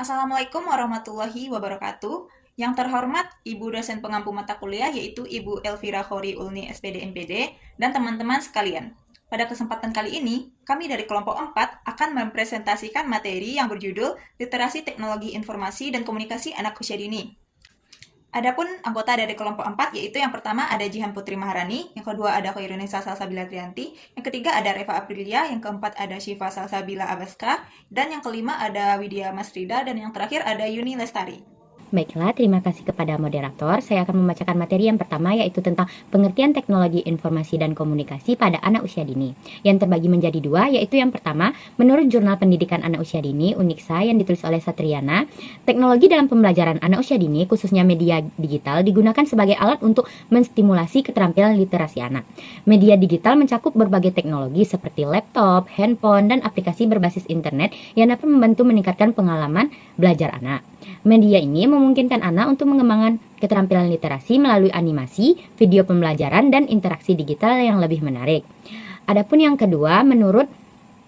Assalamualaikum warahmatullahi wabarakatuh. Yang terhormat Ibu dosen pengampu mata kuliah yaitu Ibu Elvira Khori Ulni SPD MPD dan teman-teman sekalian. Pada kesempatan kali ini, kami dari kelompok 4 akan mempresentasikan materi yang berjudul Literasi Teknologi Informasi dan Komunikasi Anak Usia Dini. Adapun anggota dari kelompok 4 yaitu yang pertama ada Jihan Putri Maharani, yang kedua ada Khairunisa Salsabila Trianti, yang ketiga ada Reva Aprilia, yang keempat ada Syifa Salsabila Abaska, dan yang kelima ada Widya Masrida, dan yang terakhir ada Yuni Lestari. Baiklah, terima kasih kepada moderator. Saya akan membacakan materi yang pertama, yaitu tentang pengertian teknologi informasi dan komunikasi pada anak usia dini. Yang terbagi menjadi dua, yaitu yang pertama, menurut Jurnal Pendidikan Anak Usia Dini, UNIKSA, yang ditulis oleh Satriana, teknologi dalam pembelajaran anak usia dini, khususnya media digital, digunakan sebagai alat untuk menstimulasi keterampilan literasi anak. Media digital mencakup berbagai teknologi seperti laptop, handphone, dan aplikasi berbasis internet yang dapat membantu meningkatkan pengalaman belajar anak. Media ini memungkinkan anak untuk mengembangkan keterampilan literasi melalui animasi, video pembelajaran, dan interaksi digital yang lebih menarik. Adapun yang kedua, menurut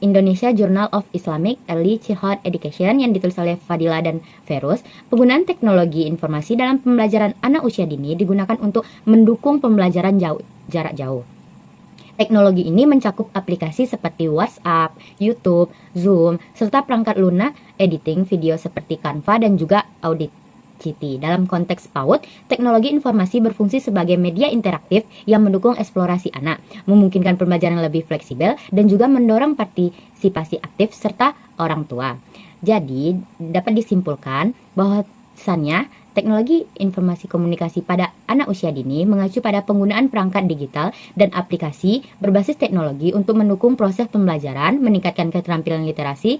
Indonesia Journal of Islamic Early Childhood Education yang ditulis oleh Fadila dan Ferus, penggunaan teknologi informasi dalam pembelajaran anak usia dini digunakan untuk mendukung pembelajaran jarak jauh. Teknologi ini mencakup aplikasi seperti WhatsApp, YouTube, Zoom, serta perangkat lunak editing video seperti Canva dan juga Audacity. Dalam konteks PAUD, teknologi informasi berfungsi sebagai media interaktif yang mendukung eksplorasi anak, memungkinkan pembelajaran lebih fleksibel, dan juga mendorong partisipasi aktif serta orang tua. Jadi, dapat disimpulkan bahwa teknologi informasi komunikasi pada anak usia dini mengacu pada penggunaan perangkat digital dan aplikasi berbasis teknologi untuk mendukung proses pembelajaran, meningkatkan keterampilan literasi,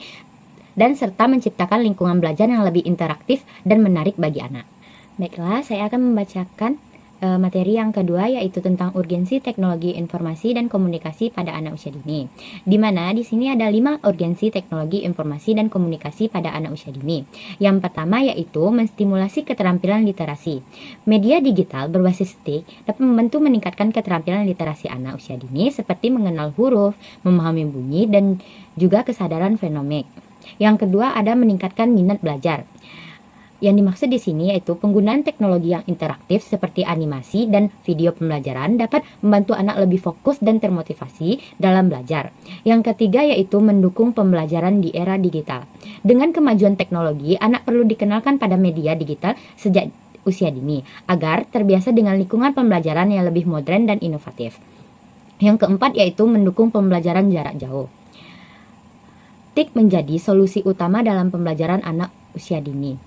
dan serta menciptakan lingkungan belajar yang lebih interaktif dan menarik bagi anak. Baiklah, saya akan membacakan materi yang kedua, yaitu tentang urgensi teknologi informasi dan komunikasi pada anak usia dini. Di mana di sini ada 5 urgensi teknologi informasi dan komunikasi pada anak usia dini. Yang pertama yaitu menstimulasi keterampilan literasi. Media digital berbasis TIK dapat membantu meningkatkan keterampilan literasi anak usia dini seperti mengenal huruf, memahami bunyi, dan juga kesadaran fenomenik. Yang kedua ada meningkatkan minat belajar. Yang dimaksud di sini yaitu penggunaan teknologi yang interaktif seperti animasi dan video pembelajaran dapat membantu anak lebih fokus dan termotivasi dalam belajar. Yang ketiga yaitu mendukung pembelajaran di era digital. Dengan kemajuan teknologi, anak perlu dikenalkan pada media digital sejak usia dini agar terbiasa dengan lingkungan pembelajaran yang lebih modern dan inovatif. Yang keempat yaitu mendukung pembelajaran jarak jauh. TIK menjadi solusi utama dalam pembelajaran anak usia dini.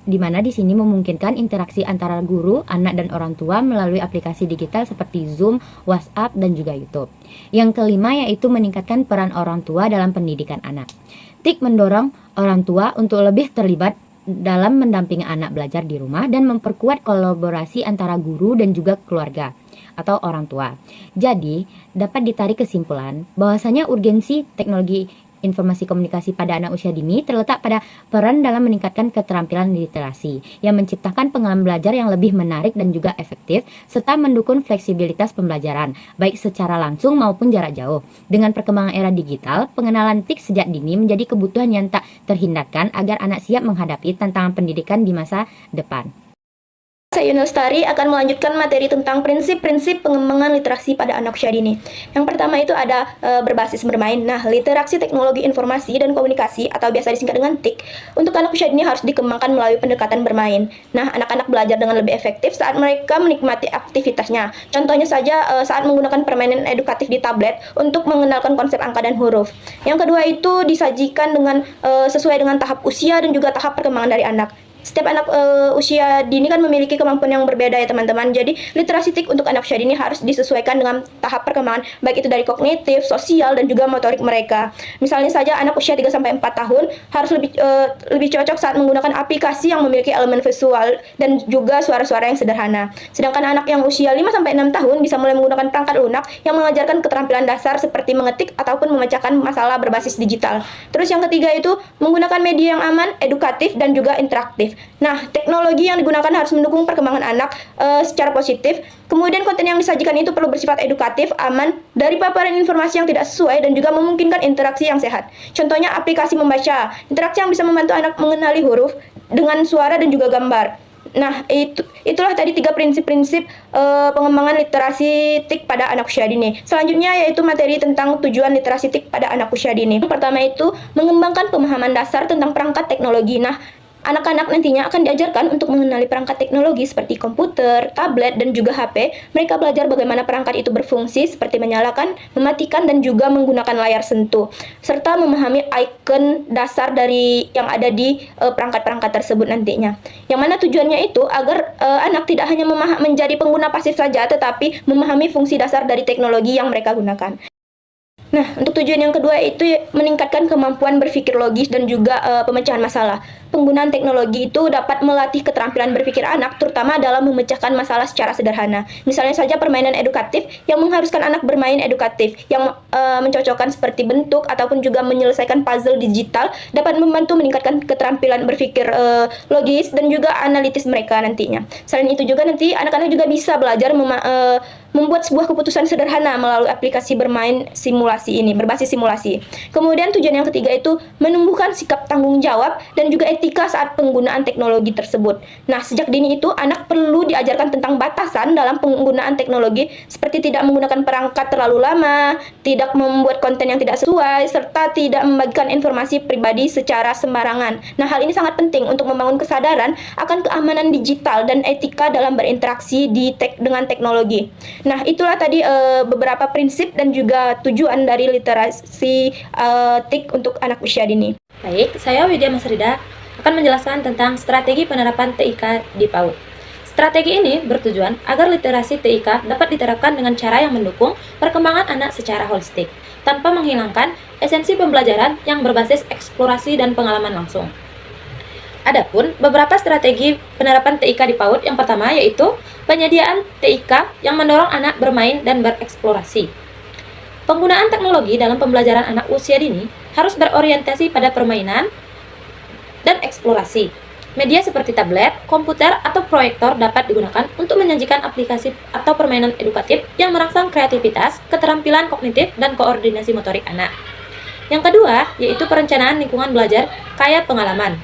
Di mana di sini memungkinkan interaksi antara guru, anak, dan orang tua melalui aplikasi digital seperti Zoom, WhatsApp, dan juga YouTube. Yang kelima yaitu meningkatkan peran orang tua dalam pendidikan anak. TIK mendorong orang tua untuk lebih terlibat dalam mendampingi anak belajar di rumah dan memperkuat kolaborasi antara guru dan juga keluarga atau orang tua. Jadi, dapat ditarik kesimpulan bahwasanya urgensi teknologi informasi komunikasi pada anak usia dini terletak pada peran dalam meningkatkan keterampilan literasi yang menciptakan pengalaman belajar yang lebih menarik dan juga efektif serta mendukung fleksibilitas pembelajaran baik secara langsung maupun jarak jauh. Dengan perkembangan era digital, pengenalan TIK sejak dini menjadi kebutuhan yang tak terhindarkan agar anak siap menghadapi tantangan pendidikan di masa depan. Saya Yuni Lestari akan melanjutkan materi tentang prinsip-prinsip pengembangan literasi pada anak usia dini. Yang pertama itu ada berbasis bermain. Nah, literasi teknologi informasi dan komunikasi atau biasa disingkat dengan TIK untuk anak usia dini harus dikembangkan melalui pendekatan bermain. Nah, anak-anak belajar dengan lebih efektif saat mereka menikmati aktivitasnya. Contohnya saja saat menggunakan permainan edukatif di tablet untuk mengenalkan konsep angka dan huruf. Yang kedua itu disajikan dengan sesuai dengan tahap usia dan juga tahap perkembangan dari anak. Setiap anak usia dini kan memiliki kemampuan yang berbeda ya teman-teman. Jadi literasi TIK untuk anak usia dini harus disesuaikan dengan tahap perkembangan baik itu dari kognitif, sosial, dan juga motorik mereka. Misalnya saja anak usia 3-4 tahun harus lebih cocok saat menggunakan aplikasi yang memiliki elemen visual dan juga suara-suara yang sederhana. Sedangkan anak yang usia 5-6 tahun bisa mulai menggunakan perangkat lunak yang mengajarkan keterampilan dasar seperti mengetik ataupun memecahkan masalah berbasis digital. Terus yang ketiga itu menggunakan media yang aman, edukatif, dan juga interaktif. negatif. Nah, teknologi yang digunakan harus mendukung perkembangan anak secara positif. Kemudian konten yang disajikan itu perlu bersifat edukatif, aman, dari paparan informasi yang tidak sesuai, dan juga memungkinkan interaksi yang sehat. Contohnya aplikasi membaca, interaksi yang bisa membantu anak mengenali huruf dengan suara dan juga gambar. Nah, itulah tadi 3 prinsip-prinsip pengembangan literasi TIK pada anak usia dini. Selanjutnya yaitu materi tentang tujuan literasi TIK pada anak usia dini. Yang pertama itu mengembangkan pemahaman dasar tentang perangkat teknologi. Nah, anak-anak nantinya akan diajarkan untuk mengenali perangkat teknologi seperti komputer, tablet, dan juga HP. Mereka belajar bagaimana perangkat itu berfungsi seperti menyalakan, mematikan, dan juga menggunakan layar sentuh. Serta memahami icon dasar dari yang ada di perangkat-perangkat tersebut nantinya. Yang mana tujuannya itu agar anak tidak hanya menjadi pengguna pasif saja, tetapi memahami fungsi dasar dari teknologi yang mereka gunakan. Nah, untuk tujuan yang kedua itu meningkatkan kemampuan berpikir logis dan juga pemecahan masalah. Penggunaan teknologi itu dapat melatih keterampilan berpikir anak, terutama dalam memecahkan masalah secara sederhana. Misalnya saja permainan edukatif yang mengharuskan anak bermain edukatif, yang mencocokkan seperti bentuk ataupun juga menyelesaikan puzzle digital dapat membantu meningkatkan keterampilan berpikir logis dan juga analitis mereka nantinya. Selain itu juga nanti anak-anak juga bisa belajar membuat sebuah keputusan sederhana melalui aplikasi bermain simulasi ini, berbasis simulasi. Kemudian tujuan yang ketiga itu menumbuhkan sikap tanggung jawab dan juga etika saat penggunaan teknologi tersebut. Nah, sejak dini itu anak perlu diajarkan tentang batasan dalam penggunaan teknologi seperti tidak menggunakan perangkat terlalu lama, tidak membuat konten yang tidak sesuai, serta tidak membagikan informasi pribadi secara sembarangan. Nah, hal ini sangat penting untuk membangun kesadaran akan keamanan digital dan etika dalam berinteraksi dengan teknologi. Nah, itulah tadi beberapa prinsip dan juga tujuan dari literasi TIK untuk anak usia dini. Baik, saya Widya Masrida akan menjelaskan tentang strategi penerapan TIK di PAUD. Strategi ini bertujuan agar literasi TIK dapat diterapkan dengan cara yang mendukung perkembangan anak secara holistik, tanpa menghilangkan esensi pembelajaran yang berbasis eksplorasi dan pengalaman langsung. Adapun beberapa strategi penerapan TIK di PAUD, yang pertama yaitu penyediaan TIK yang mendorong anak bermain dan bereksplorasi. Penggunaan teknologi dalam pembelajaran anak usia dini harus berorientasi pada permainan dan eksplorasi. Media seperti tablet, komputer, atau proyektor dapat digunakan untuk menyajikan aplikasi atau permainan edukatif yang merangsang kreativitas, keterampilan kognitif, dan koordinasi motorik anak. Yang kedua, yaitu perencanaan lingkungan belajar kaya pengalaman.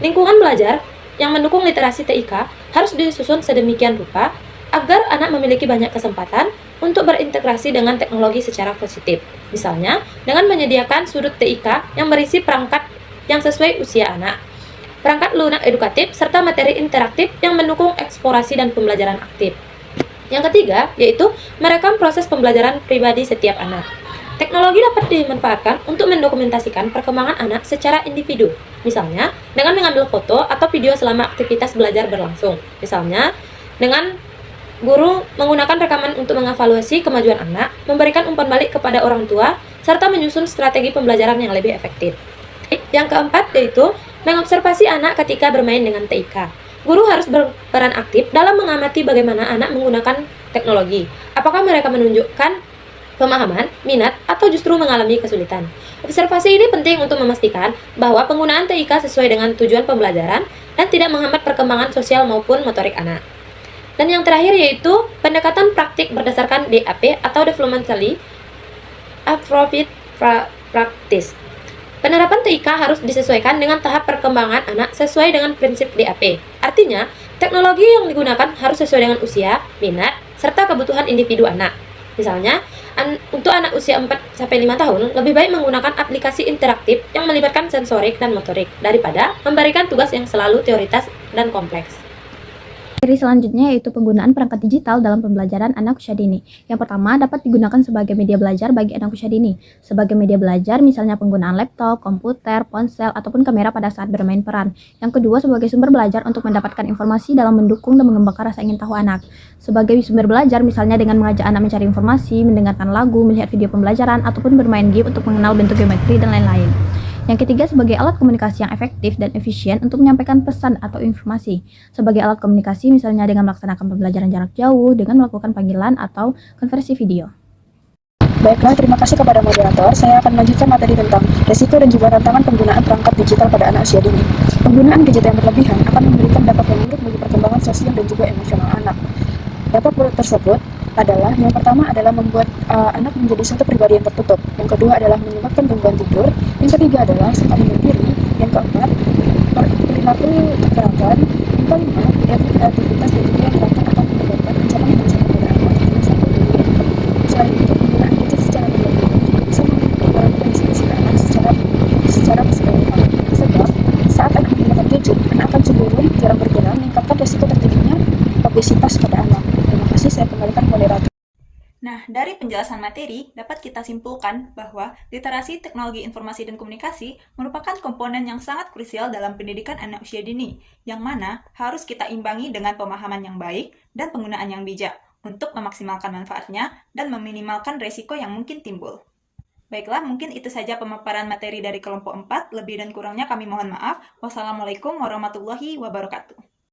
Lingkungan belajar yang mendukung literasi TIK harus disusun sedemikian rupa agar anak memiliki banyak kesempatan untuk berintegrasi dengan teknologi secara positif. Misalnya, dengan menyediakan sudut TIK yang berisi perangkat yang sesuai usia anak, perangkat lunak edukatif, serta materi interaktif yang mendukung eksplorasi dan pembelajaran aktif. Yang ketiga, yaitu merekam proses pembelajaran pribadi setiap anak. Teknologi dapat dimanfaatkan untuk mendokumentasikan perkembangan anak secara individu, misalnya dengan mengambil foto atau video selama aktivitas belajar berlangsung. Misalnya, dengan guru menggunakan rekaman untuk mengevaluasi kemajuan anak, memberikan umpan balik kepada orang tua, serta menyusun strategi pembelajaran yang lebih efektif. Yang keempat yaitu mengobservasi anak ketika bermain dengan TIK. Guru harus berperan aktif dalam mengamati bagaimana anak menggunakan teknologi. Apakah mereka menunjukkan pemahaman, minat, atau justru mengalami kesulitan. Observasi ini penting untuk memastikan bahwa penggunaan TIK sesuai dengan tujuan pembelajaran dan tidak menghambat perkembangan sosial maupun motorik anak. Dan yang terakhir yaitu pendekatan praktik berdasarkan DAP atau Developmentally Appropriate Practice. Penerapan TIK harus disesuaikan dengan tahap perkembangan anak sesuai dengan prinsip DAP. Artinya, teknologi yang digunakan harus sesuai dengan usia, minat, serta kebutuhan individu anak. Misalnya, untuk anak usia 4-5 tahun, lebih baik menggunakan aplikasi interaktif yang melibatkan sensorik dan motorik daripada memberikan tugas yang selalu teoritas dan kompleks. Materi selanjutnya yaitu penggunaan perangkat digital dalam pembelajaran anak usia dini. Yang pertama, dapat digunakan sebagai media belajar bagi anak usia dini. Sebagai media belajar, misalnya penggunaan laptop, komputer, ponsel, ataupun kamera pada saat bermain peran. Yang kedua, sebagai sumber belajar untuk mendapatkan informasi dalam mendukung dan mengembangkan rasa ingin tahu anak. Sebagai sumber belajar, misalnya dengan mengajak anak mencari informasi, mendengarkan lagu, melihat video pembelajaran, ataupun bermain game untuk mengenal bentuk geometri, dan lain-lain. Yang ketiga, sebagai alat komunikasi yang efektif dan efisien untuk menyampaikan pesan atau informasi. Sebagai alat komunikasi, misalnya dengan melaksanakan pembelajaran jarak jauh, dengan melakukan panggilan atau konversi video. Baiklah, terima kasih kepada moderator. Saya akan melanjutkan materi tentang risiko dan juga tantangan penggunaan perangkat digital pada anak usia dini. Penggunaan gadget yang berlebihan akan memberikan dampak yang buruk bagi perkembangan sosial dan juga emosional anak. Dampak buruk tersebut adalah yang pertama adalah membuat anak menjadi suatu pribadi yang tertutup. Yang kedua adalah menyebabkan gangguan tidur. Yang ketiga adalah suka bunuh diri. Yang keempat, perilaku kekerasan. Yang kelima, tidak kreativitas dan juga yang terakhir akan menyebabkan ancaman masa depan anak yang sampai dunia. Selain itu, penggunaan gadget secara berlebihan juga bisa mempengaruhi kondisi fisik anak secara keseluruhan. Sebab saat anak menggunakan gadget, anak akan cenderung jarang bergerak, meningkatkan risiko terjadinya obesitas pada anak. Terima kasih, saya kembalikan moderator. Nah, dari penjelasan materi, dapat kita simpulkan bahwa literasi teknologi informasi dan komunikasi merupakan komponen yang sangat krusial dalam pendidikan anak usia dini, yang mana harus kita imbangi dengan pemahaman yang baik dan penggunaan yang bijak untuk memaksimalkan manfaatnya dan meminimalkan resiko yang mungkin timbul. Baiklah, mungkin itu saja pemaparan materi dari kelompok 4. Lebih dan kurangnya kami mohon maaf. Wassalamualaikum warahmatullahi wabarakatuh.